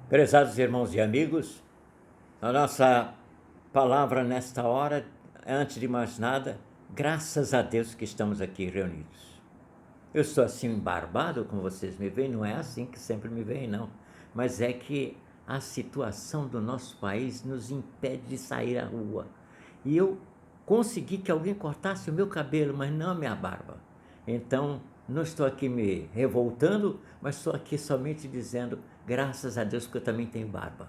Prezados irmãos e amigos, a nossa palavra nesta hora, antes de mais nada, graças a Deus que estamos aqui reunidos. Eu estou assim embarbado, como vocês me veem, não é assim que sempre me veem, não. Mas é que a situação do nosso país nos impede de sair à rua. E eu consegui que alguém cortasse o meu cabelo, mas não a minha barba. Então, não estou aqui me revoltando, mas estou aqui somente dizendo, graças a Deus que eu também tenho barba.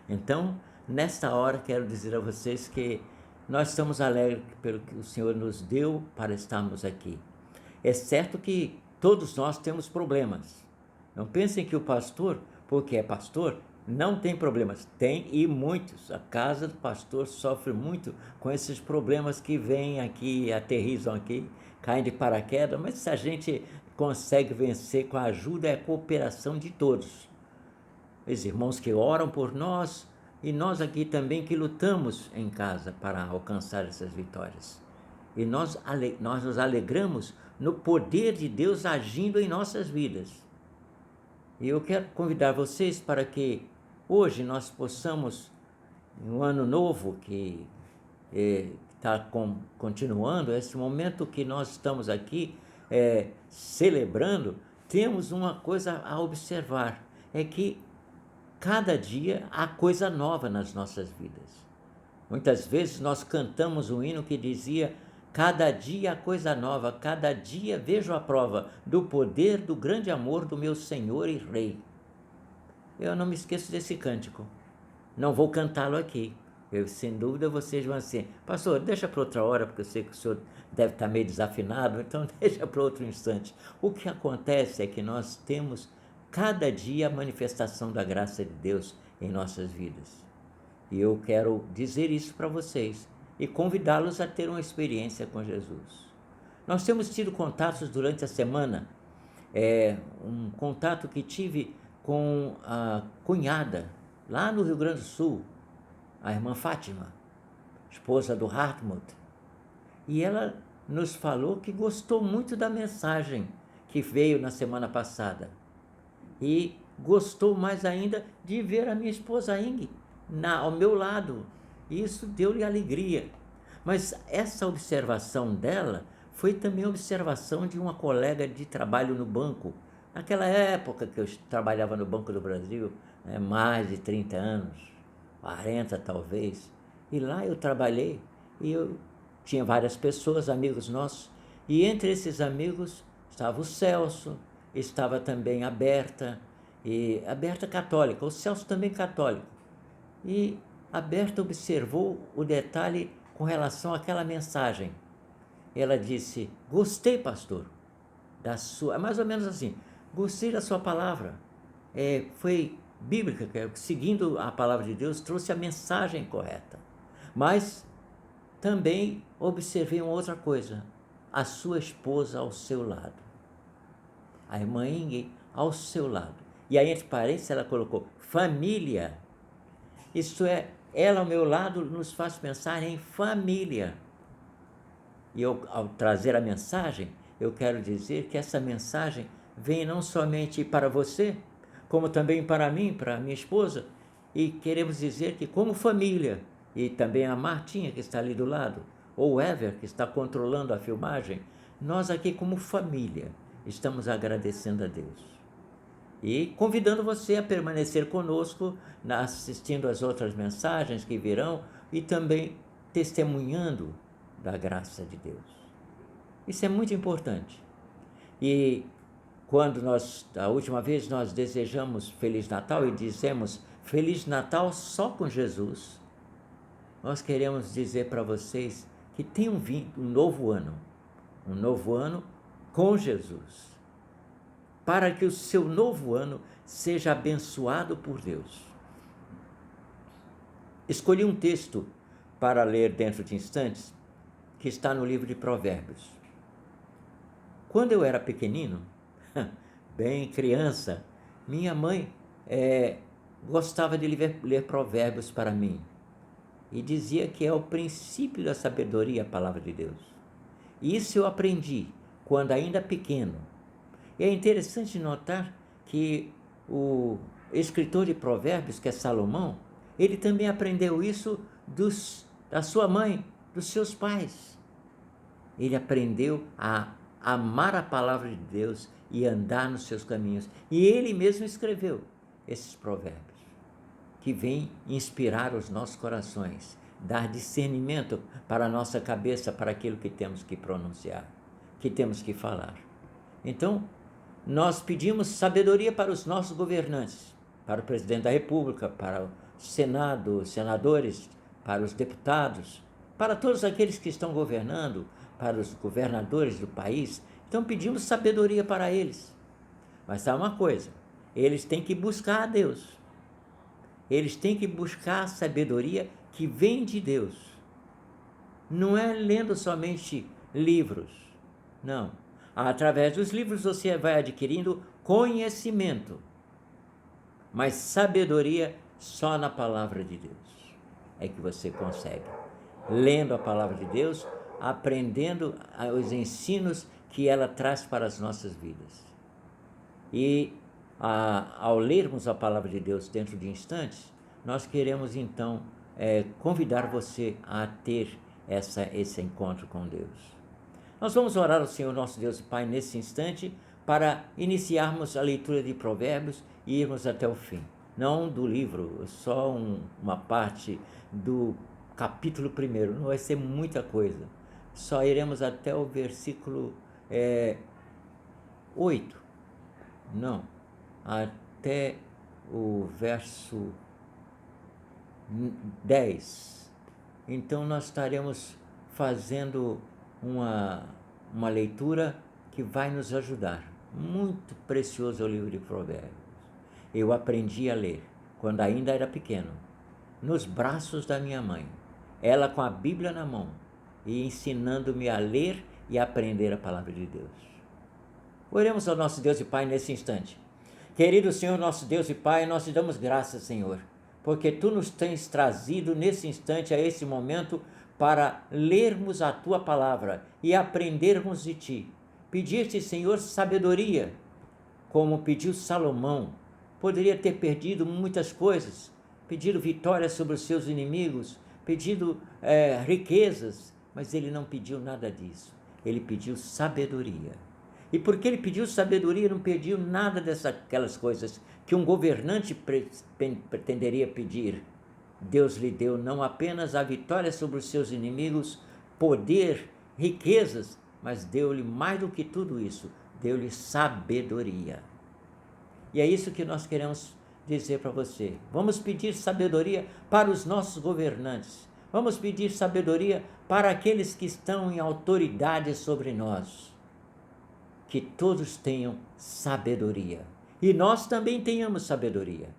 Então, nesta hora, quero dizer a vocês que nós estamos alegres pelo que o Senhor nos deu para estarmos aqui. É certo que todos nós temos problemas. Não pensem que o pastor, porque é pastor, não tem problemas. Tem, e muitos. A casa do pastor sofre muito com esses problemas que vêm aqui, aterrissam aqui, caem de paraquedas, mas a gente consegue vencer com a ajuda e a cooperação de todos. Os irmãos que oram por nós e nós aqui também que lutamos em casa para alcançar essas vitórias. E nós nos alegramos no poder de Deus agindo em nossas vidas. E eu quero convidar vocês para que hoje nós possamos, em um ano novo que está continuando, esse momento que nós estamos aqui celebrando, temos uma coisa a observar, é que cada dia há coisa nova nas nossas vidas. Muitas vezes nós cantamos um hino que dizia: cada dia há coisa nova, cada dia vejo a prova do poder do grande amor do meu Senhor e Rei. Eu não me esqueço desse cântico. Não vou cantá-lo aqui. Sem dúvida vocês vão assim, pastor, deixa para outra hora, porque eu sei que o senhor deve estar meio desafinado, então deixa para outro instante. O que acontece é que nós temos cada dia a manifestação da graça de Deus em nossas vidas. E eu quero dizer isso para vocês e convidá-los a ter uma experiência com Jesus. Nós temos tido contatos durante a semana, um contato que tive com a cunhada, lá no Rio Grande do Sul, a irmã Fátima, esposa do Hartmut. E ela nos falou que gostou muito da mensagem que veio na semana passada. E gostou mais ainda de ver a minha esposa Ing ao meu lado. E isso deu-lhe alegria. Mas essa observação dela foi também observação de uma colega de trabalho no banco. Naquela época que eu trabalhava no Banco do Brasil, mais de 30 anos, 40 talvez. E lá eu trabalhei e eu tinha várias pessoas, amigos nossos. E entre esses amigos estava o Celso, estava também a Berta, e a Berta católica, o Celso também católico. E a Berta observou o detalhe com relação àquela mensagem. Ela disse: gostei, pastor, da sua, mais ou menos assim, gostei da sua palavra, foi bíblica, seguindo a palavra de Deus, trouxe a mensagem correta. Mas também observei uma outra coisa, a sua esposa ao seu lado, a irmã Inge ao seu lado. E aí, entre parênteses, ela colocou família. Isto é, ela ao meu lado nos faz pensar em família. E eu, ao trazer a mensagem, eu quero dizer que essa mensagem vem não somente para você, como também para mim, para a minha esposa, e queremos dizer que como família, e também a Martinha que está ali do lado, ou o Ever que está controlando a filmagem, nós aqui como família estamos agradecendo a Deus. E convidando você a permanecer conosco, assistindo as outras mensagens que virão e também testemunhando da graça de Deus. Isso é muito importante. E quando a última vez nós desejamos Feliz Natal e dizemos Feliz Natal só com Jesus, nós queremos dizer para vocês que tem um novo ano com Jesus, para que o seu novo ano seja abençoado por Deus. Escolhi um texto para ler dentro de instantes, que está no livro de Provérbios. Quando eu era pequenino, bem criança, minha mãe gostava de ler Provérbios para mim. E dizia que é o princípio da sabedoria, a palavra de Deus. E isso eu aprendi quando ainda pequeno. E é interessante notar que escritor de Provérbios, que é Salomão, ele também aprendeu isso da sua mãe, dos seus pais. Ele aprendeu a amar a palavra de Deus e andar nos seus caminhos. E ele mesmo escreveu esses provérbios, que vêm inspirar os nossos corações, dar discernimento para a nossa cabeça, para aquilo que temos que pronunciar, que temos que falar. Então, nós pedimos sabedoria para os nossos governantes, para o presidente da República, para o Senado, os senadores, para os deputados, para todos aqueles que estão governando, para os governadores do país. Então pedimos sabedoria para eles. Mas sabe uma coisa? Eles têm que buscar a Deus. Eles têm que buscar a sabedoria que vem de Deus. Não é lendo somente livros. Não. Através dos livros você vai adquirindo conhecimento. Mas sabedoria só na palavra de Deus é que você consegue. Lendo a palavra de Deus, aprendendo os ensinos que ela traz para as nossas vidas. E ao lermos a palavra de Deus dentro de instantes, nós queremos então convidar você a ter esse encontro com Deus. Nós vamos orar ao Senhor nosso Deus e Pai nesse instante para iniciarmos a leitura de Provérbios e irmos até o fim. Não do livro, só uma parte do capítulo 1, não vai ser muita coisa. Só iremos até o versículo 8. Não, até o verso 10. Então nós estaremos fazendo uma leitura que vai nos ajudar. Muito precioso é o livro de Provérbios. Eu aprendi a ler quando ainda era pequeno, nos braços da minha mãe, ela com a Bíblia na mão e ensinando-me a ler e a aprender a palavra de Deus. Oremos ao nosso Deus e Pai nesse instante. Querido Senhor, nosso Deus e Pai, nós te damos graças, Senhor, porque Tu nos tens trazido nesse instante, a esse momento, para lermos a Tua palavra e aprendermos de Ti. Pedir-te, Senhor, sabedoria, como pediu Salomão. Poderia ter perdido muitas coisas, pedido vitória sobre os seus inimigos, pedido riquezas, mas ele não pediu nada disso. Ele pediu sabedoria. E porque ele pediu sabedoria, não pediu nada daquelas coisas que um governante pretenderia pedir. Deus lhe deu não apenas a vitória sobre os seus inimigos, poder, riquezas, mas deu-lhe mais do que tudo isso, deu-lhe sabedoria. E é isso que nós queremos dizer para você. Vamos pedir sabedoria para os nossos governantes. Vamos pedir sabedoria para aqueles que estão em autoridade sobre nós. Que todos tenham sabedoria. E nós também tenhamos sabedoria.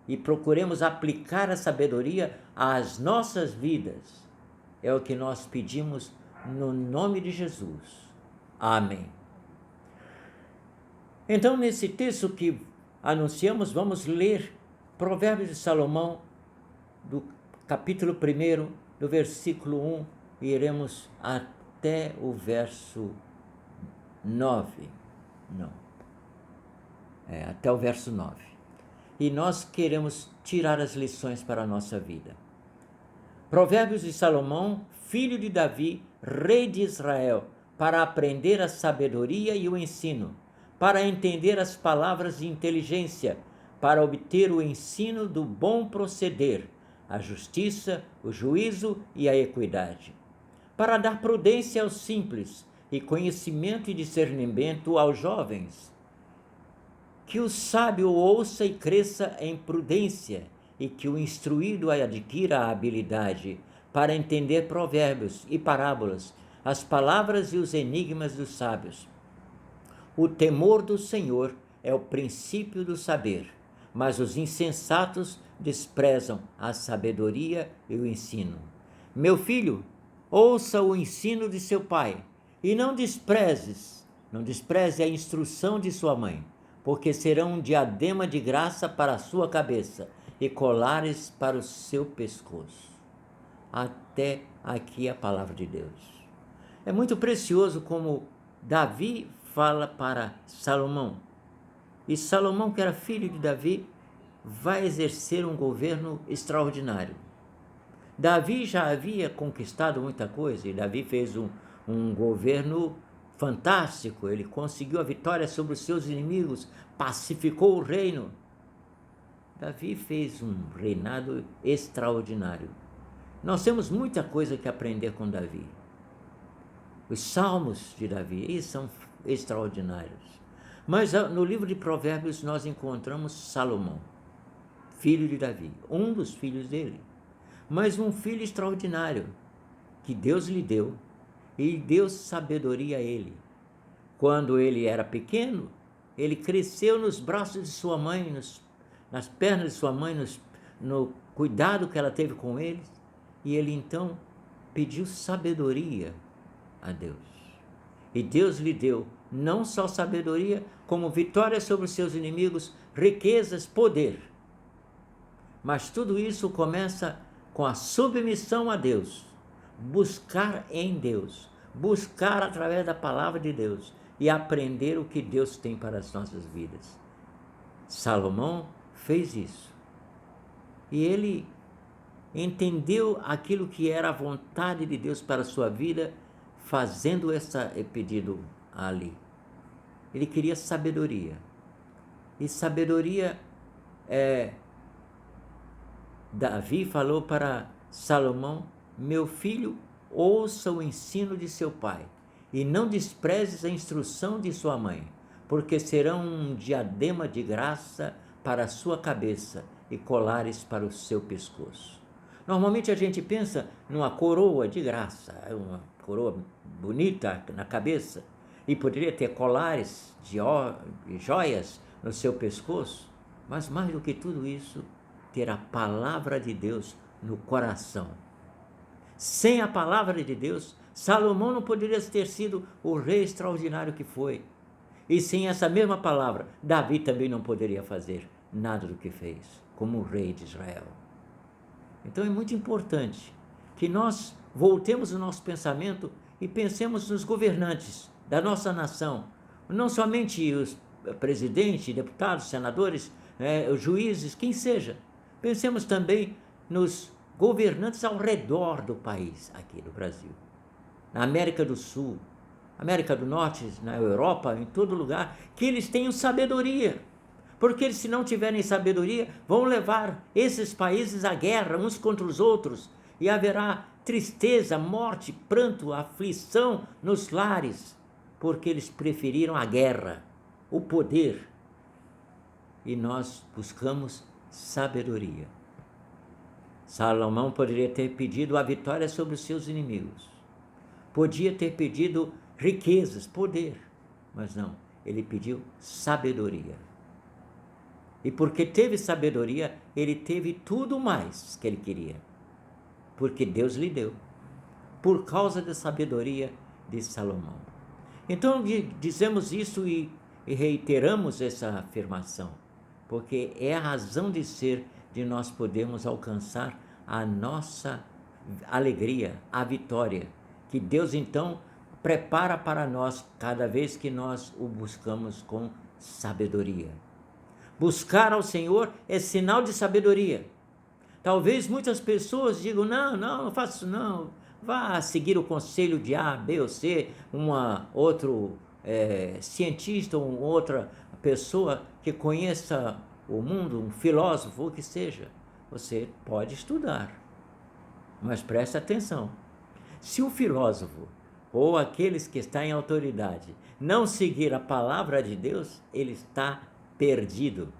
E procuremos aplicar a sabedoria às nossas vidas. É o que nós pedimos no nome de Jesus. Amém. Então, nesse texto que anunciamos, vamos ler Provérbios de Salomão, do capítulo 1, do versículo 1, e iremos até o verso 9. Até o verso 9. E nós queremos tirar as lições para a nossa vida. Provérbios de Salomão, filho de Davi, rei de Israel, para aprender a sabedoria e o ensino, para entender as palavras de inteligência, para obter o ensino do bom proceder, a justiça, o juízo e a equidade, para dar prudência aos simples e conhecimento e discernimento aos jovens. Que o sábio ouça e cresça em prudência, e que o instruído adquira a habilidade para entender provérbios e parábolas, as palavras e os enigmas dos sábios. O temor do Senhor é o princípio do saber, mas os insensatos desprezam a sabedoria e o ensino. Meu filho, ouça o ensino de seu pai, e não despreze a instrução de sua mãe, porque serão um diadema de graça para a sua cabeça e colares para o seu pescoço. Até aqui a palavra de Deus. É muito precioso como Davi fala para Salomão. E Salomão, que era filho de Davi, vai exercer um governo extraordinário. Davi já havia conquistado muita coisa, e Davi fez um governo fantástico. Ele conseguiu a vitória sobre os seus inimigos, pacificou o reino. Davi fez um reinado extraordinário. Nós temos muita coisa que aprender com Davi. Os salmos de Davi, eles são extraordinários. Mas no livro de Provérbios nós encontramos Salomão, filho de Davi, um dos filhos dele, mas um filho extraordinário, que Deus lhe deu, e deu sabedoria a ele. Quando ele era pequeno, ele cresceu nos braços de sua mãe, nas pernas de sua mãe, no cuidado que ela teve com ele, e ele então pediu sabedoria a Deus. E Deus lhe deu não só sabedoria, como vitória sobre os seus inimigos, riquezas, poder. Mas tudo isso começa com a submissão a Deus, buscar em Deus, buscar através da palavra de Deus e aprender o que Deus tem para as nossas vidas. Salomão fez isso. E ele entendeu aquilo que era a vontade de Deus para a sua vida, fazendo esse pedido ali. Ele queria sabedoria. E sabedoria, Davi falou para Salomão: meu filho, ouça o ensino de seu pai, e não desprezes a instrução de sua mãe, porque serão um diadema de graça para a sua cabeça e colares para o seu pescoço. Normalmente a gente pensa numa coroa de graça, uma coroa bonita na cabeça, e poderia ter colares de joias no seu pescoço, mas mais do que tudo isso, ter a palavra de Deus no coração. Sem a palavra de Deus, Salomão não poderia ter sido o rei extraordinário que foi. E sem essa mesma palavra, Davi também não poderia fazer nada do que fez, como o rei de Israel. Então é muito importante que nós voltemos o nosso pensamento e pensemos nos governantes da nossa nação, não somente os presidentes, deputados, senadores, os juízes, quem seja. Pensemos também nos governantes ao redor do país, aqui no Brasil, na América do Sul, América do Norte, na Europa, em todo lugar, que eles tenham sabedoria, porque eles, se não tiverem sabedoria, vão levar esses países à guerra uns contra os outros, e haverá tristeza, morte, pranto, aflição nos lares, porque eles preferiram a guerra, o poder, e nós buscamos sabedoria. Salomão poderia ter pedido a vitória sobre os seus inimigos, podia ter pedido riquezas, poder, mas não, ele pediu sabedoria. E porque teve sabedoria, ele teve tudo mais que ele queria, porque Deus lhe deu, por causa da sabedoria de Salomão. Então dizemos isso e reiteramos essa afirmação, porque é a razão de ser de nós podermos alcançar a nossa alegria, a vitória, que Deus então prepara para nós cada vez que nós o buscamos com sabedoria. Buscar ao Senhor é sinal de sabedoria. Talvez muitas pessoas digam: não faço isso não, vá seguir o conselho de A, B ou C, outro cientista, outra pessoa que conheça o mundo, um filósofo, o que seja. Você pode estudar, mas preste atenção. Se o filósofo ou aqueles que estão em autoridade não seguir a palavra de Deus, ele está perdido.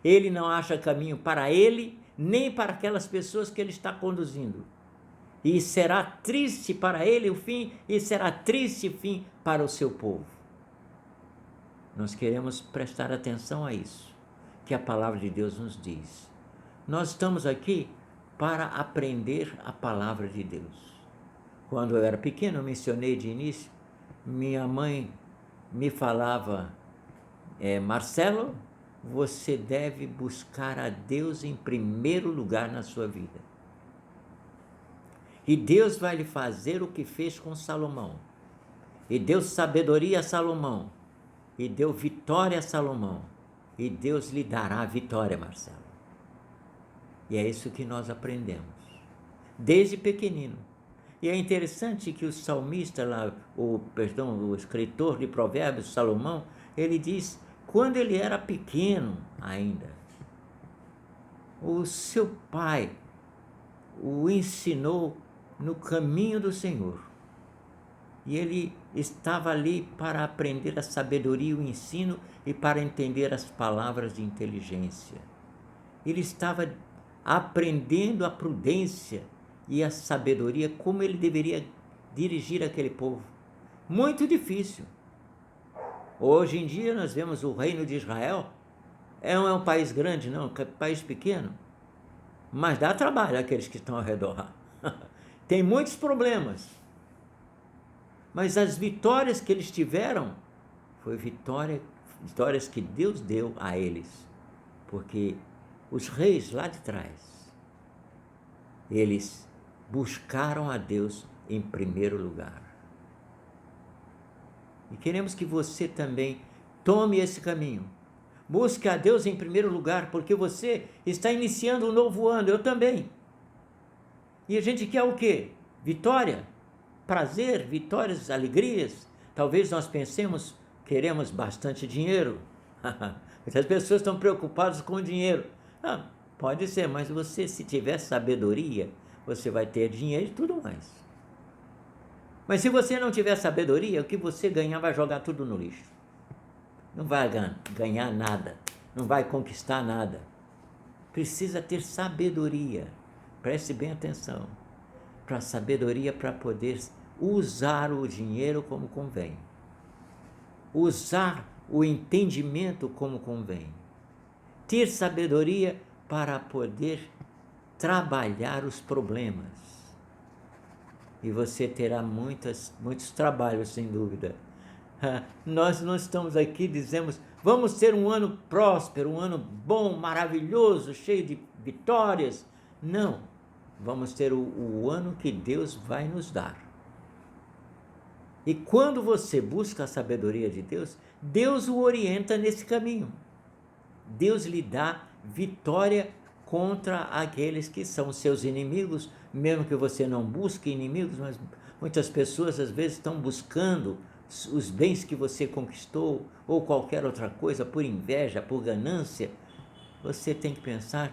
Ele não acha caminho para ele, nem para aquelas pessoas que ele está conduzindo. E será triste para ele o fim, e será triste o fim para o seu povo. Nós queremos prestar atenção a isso, que a palavra de Deus nos diz. Nós estamos aqui para aprender a palavra de Deus. Quando eu era pequeno, eu mencionei de início, minha mãe me falava: Marcelo, você deve buscar a Deus em primeiro lugar na sua vida. E Deus vai lhe fazer o que fez com Salomão. E deu sabedoria a Salomão. E deu vitória a Salomão. e Deus lhe dará a vitória, Marcelo. E é isso que nós aprendemos, desde pequenino. E é interessante que o salmista lá, o escritor de Provérbios, Salomão, ele diz, quando ele era pequeno ainda, o seu pai o ensinou no caminho do Senhor. E ele estava ali para aprender a sabedoria e o ensino e para entender as palavras de inteligência. Ele estava aprendendo a prudência e a sabedoria, como ele deveria dirigir aquele povo. Muito difícil. Hoje em dia nós vemos o reino de Israel, não é um país grande não, é um país pequeno, mas dá trabalho àqueles que estão ao redor. Tem muitos problemas, mas as vitórias que eles tiveram, foi vitórias que Deus deu a eles, porque os reis lá de trás, eles buscaram a Deus em primeiro lugar. E queremos que você também tome esse caminho. Busque a Deus em primeiro lugar, porque você está iniciando um novo ano, eu também. E a gente quer o quê? Vitória, prazer, vitórias, alegrias. Talvez nós pensemos, queremos bastante dinheiro. Muitas pessoas estão preocupadas com o dinheiro. Pode ser, mas você, se tiver sabedoria, você vai ter dinheiro e tudo mais. Mas se você não tiver sabedoria, o que você ganhar vai jogar tudo no lixo. Não vai ganhar nada, não vai conquistar nada. Precisa ter sabedoria, preste bem atenção, para sabedoria para poder usar o dinheiro como convém, usar o entendimento como convém, ter sabedoria para poder trabalhar os problemas. E você terá muitos trabalhos, sem dúvida. Nós não estamos aqui, dizemos, vamos ter um ano próspero, um ano bom, maravilhoso, cheio de vitórias. Não, vamos ter o ano que Deus vai nos dar. E quando você busca a sabedoria de Deus, Deus o orienta nesse caminho. Deus lhe dá vitória contra aqueles que são seus inimigos, mesmo que você não busque inimigos, mas muitas pessoas às vezes estão buscando os bens que você conquistou ou qualquer outra coisa por inveja, por ganância. Você tem que pensar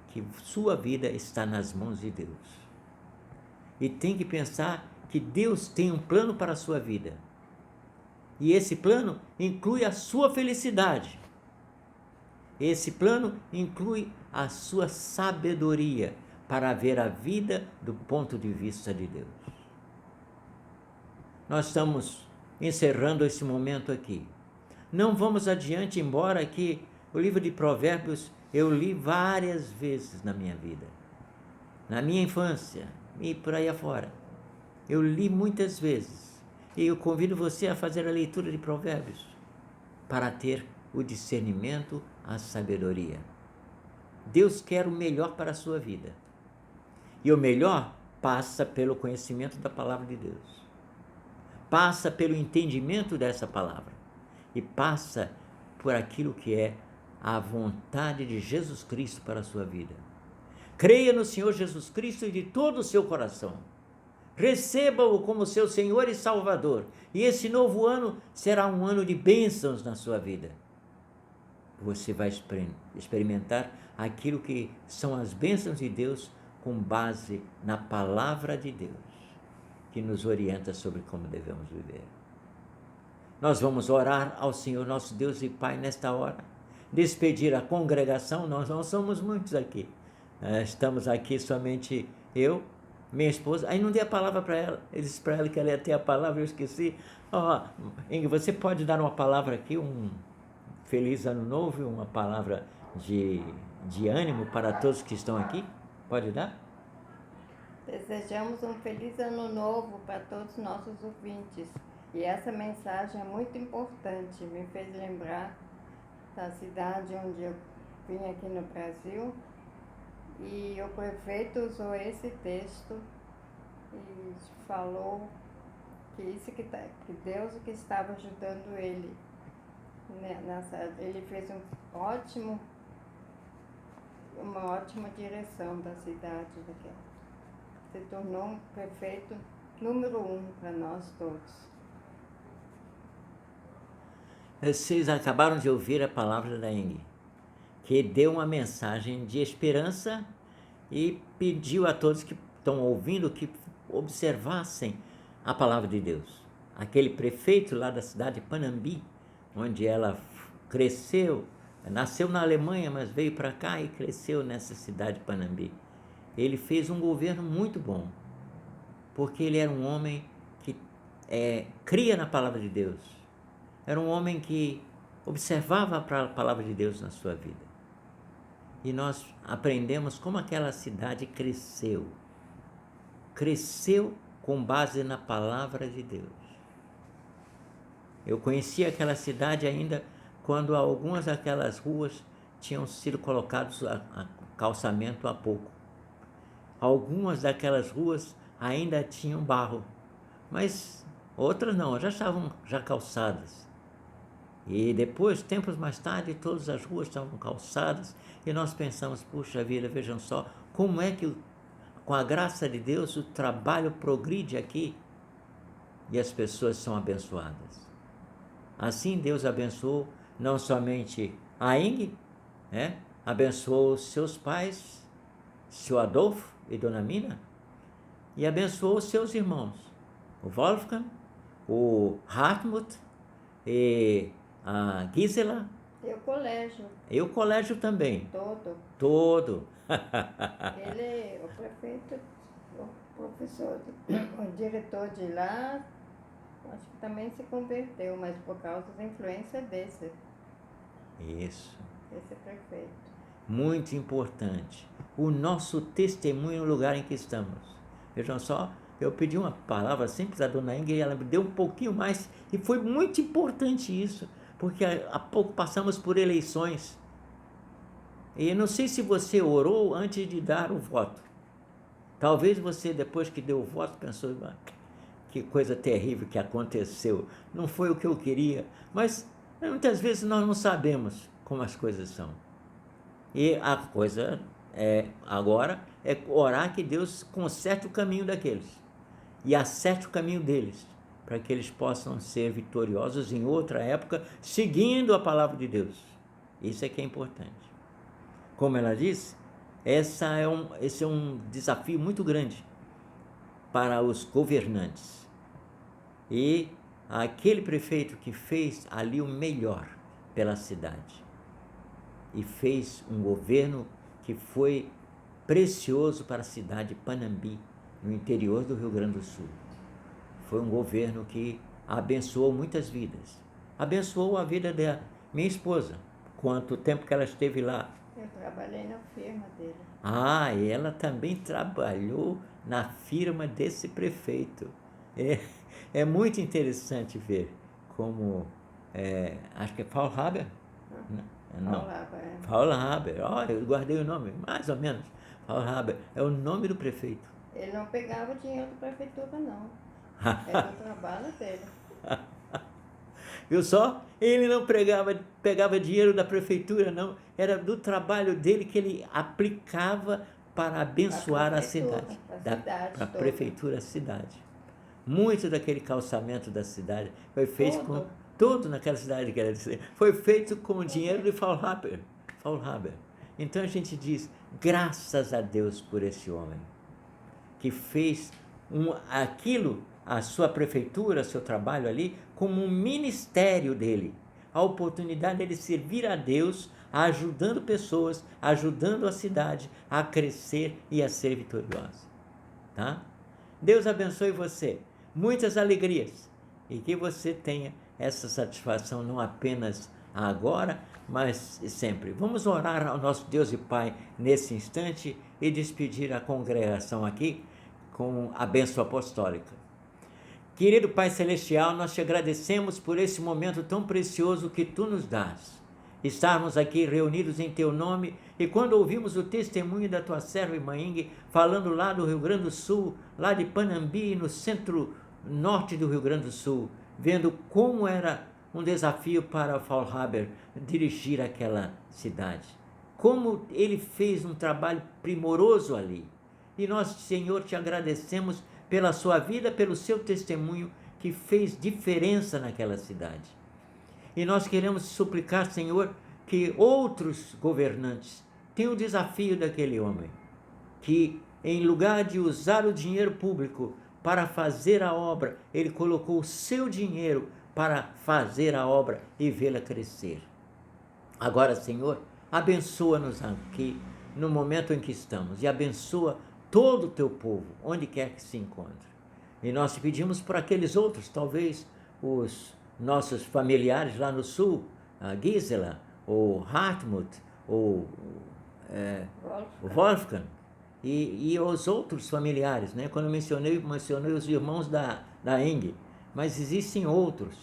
que sua vida está nas mãos de Deus. E tem que pensar que Deus tem um plano para a sua vida. E esse plano inclui a sua felicidade. Esse plano inclui a sua sabedoria para ver a vida do ponto de vista de Deus. Nós estamos encerrando esse momento aqui. Não vamos adiante, embora que o livro de Provérbios eu li várias vezes na minha vida, na minha infância e por aí afora. Eu li muitas vezes e eu convido você a fazer a leitura de Provérbios para ter o discernimento, a sabedoria. Deus quer o melhor para a sua vida. E o melhor passa pelo conhecimento da palavra de Deus. Passa pelo entendimento dessa palavra. E passa por aquilo que é a vontade de Jesus Cristo para a sua vida. Creia no Senhor Jesus Cristo de todo o seu coração. Receba-o como seu Senhor e Salvador. E esse novo ano será um ano de bênçãos na sua vida. Você vai experimentar aquilo que são as bênçãos de Deus com base na palavra de Deus, que nos orienta sobre como devemos viver. Nós vamos orar ao Senhor nosso Deus e Pai nesta hora, despedir a congregação. Nós não somos muitos aqui, estamos aqui somente eu, minha esposa. Aí não dei a palavra para ela, eu disse para ela que ela ia ter a palavra, eu esqueci. Ingrid, você pode dar uma palavra aqui, um feliz ano novo, uma palavra de ânimo para todos que estão aqui? Pode dar? Desejamos um feliz ano novo para todos os nossos ouvintes. E essa mensagem é muito importante, me fez lembrar da cidade onde eu vim aqui no Brasil. E o prefeito usou esse texto e falou que Deus que estava ajudando ele. Ele fez uma ótima direção da cidade. Se tornou um prefeito número 1 para nós todos. Vocês acabaram de ouvir a palavra da Inge, que deu uma mensagem de esperança e pediu a todos que estão ouvindo que observassem a palavra de Deus. Aquele prefeito lá da cidade de Panambi, onde ela cresceu, nasceu na Alemanha, mas veio para cá e cresceu nessa cidade de Panambi. Ele fez um governo muito bom, porque ele era um homem que cria na palavra de Deus. Era um homem que observava a palavra de Deus na sua vida. E nós aprendemos como aquela cidade cresceu. Cresceu com base na palavra de Deus. Eu conheci aquela cidade ainda quando algumas daquelas ruas tinham sido colocados a calçamento há pouco. Algumas daquelas ruas ainda tinham barro, mas outras não, já estavam calçadas. E depois, tempos mais tarde, todas as ruas estavam calçadas e nós pensamos, puxa vida, vejam só, como é que com a graça de Deus o trabalho progride aqui e as pessoas são abençoadas. Assim Deus abençoou não somente a Inge, abençoou seus pais, seu Adolfo e Dona Mina, e abençoou seus irmãos, o Wolfgang, o Hartmut e a Gisela. E o colégio. E o colégio também. Todo. Ele, o prefeito, o professor, o diretor de lá, acho que também se converteu, mas por causa da influência desse. Isso. Esse prefeito. Muito importante. O nosso testemunho no lugar em que estamos. Vejam só, eu pedi uma palavra simples à Dona Inge e ela me deu um pouquinho mais. E foi muito importante isso, porque há pouco passamos por eleições. E não sei se você orou antes de dar o voto. Talvez você, depois que deu o voto, pensou, que coisa terrível que aconteceu. Não foi o que eu queria. Mas muitas vezes nós não sabemos como as coisas são. E a coisa agora é orar que Deus conserte o caminho daqueles e acerte o caminho deles, para que eles possam ser vitoriosos em outra época, seguindo a palavra de Deus. Isso é que é importante. Como ela disse, esse é um desafio muito grande para os governantes. E aquele prefeito que fez ali o melhor pela cidade e fez um governo que foi precioso para a cidade de Panambi, no interior do Rio Grande do Sul. Foi um governo que abençoou muitas vidas. Abençoou a vida da minha esposa, quanto tempo que ela esteve lá. Eu trabalhei na firma dele. E ela também trabalhou na firma desse prefeito. É muito interessante ver como, acho que é Faulhaber? Não. Faulhaber, eu guardei o nome, mais ou menos. Faulhaber é o nome do prefeito. Ele não pegava dinheiro da prefeitura, não. Era o trabalho dele. Viu só? Ele não pegava dinheiro da prefeitura, não. Era do trabalho dele que ele aplicava para abençoar a cidade. Para a prefeitura, a cidade. Muito daquele calçamento da cidade foi feito com tudo naquela cidade, quer dizer, foi feito com o dinheiro de Faulhaber. Então a gente diz, graças a Deus por esse homem, que fez aquilo, a sua prefeitura, seu trabalho ali, como um ministério dele, a oportunidade dele servir a Deus, ajudando pessoas, ajudando a cidade a crescer e a ser vitoriosa. Tá? Deus abençoe você, muitas alegrias, e que você tenha essa satisfação não apenas agora, mas sempre. Vamos orar ao nosso Deus e Pai nesse instante e despedir a congregação aqui com a bênção apostólica. Querido Pai Celestial, nós te agradecemos por esse momento tão precioso que Tu nos dás. Estarmos aqui reunidos em Teu nome, e quando ouvimos o testemunho da Tua serva irmã Inge, falando lá do Rio Grande do Sul, lá de Panambi, no centro-norte do Rio Grande do Sul, vendo como era um desafio para Faulhaber dirigir aquela cidade. Como ele fez um trabalho primoroso ali. E nós, Senhor, te agradecemos pela sua vida, pelo seu testemunho que fez diferença naquela cidade. E nós queremos suplicar, Senhor, que outros governantes tenham o desafio daquele homem, que em lugar de usar o dinheiro público para fazer a obra, ele colocou o seu dinheiro para fazer a obra e vê-la crescer. Agora, Senhor, abençoa-nos aqui no momento em que estamos e abençoa todo o teu povo, onde quer que se encontre. E nós te pedimos por aqueles outros, talvez os nossos familiares lá no sul, a Gisela, ou Hartmut, ou Wolfgang, e os outros familiares, né? Quando mencionei os irmãos da Eng, mas existem outros,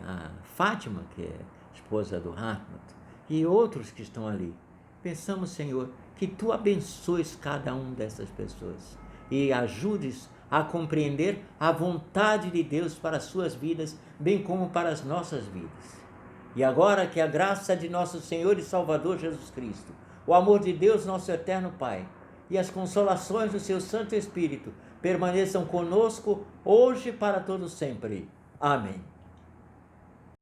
a Fátima, que é esposa do Hartmut, e outros que estão ali. Pensamos, Senhor, que tu abençoes cada uma dessas pessoas e ajudes a compreender a vontade de Deus para as suas vidas, bem como para as nossas vidas. E agora que a graça de nosso Senhor e Salvador Jesus Cristo, o amor de Deus, nosso eterno Pai, e as consolações do seu Santo Espírito permaneçam conosco hoje e para todo sempre. Amém.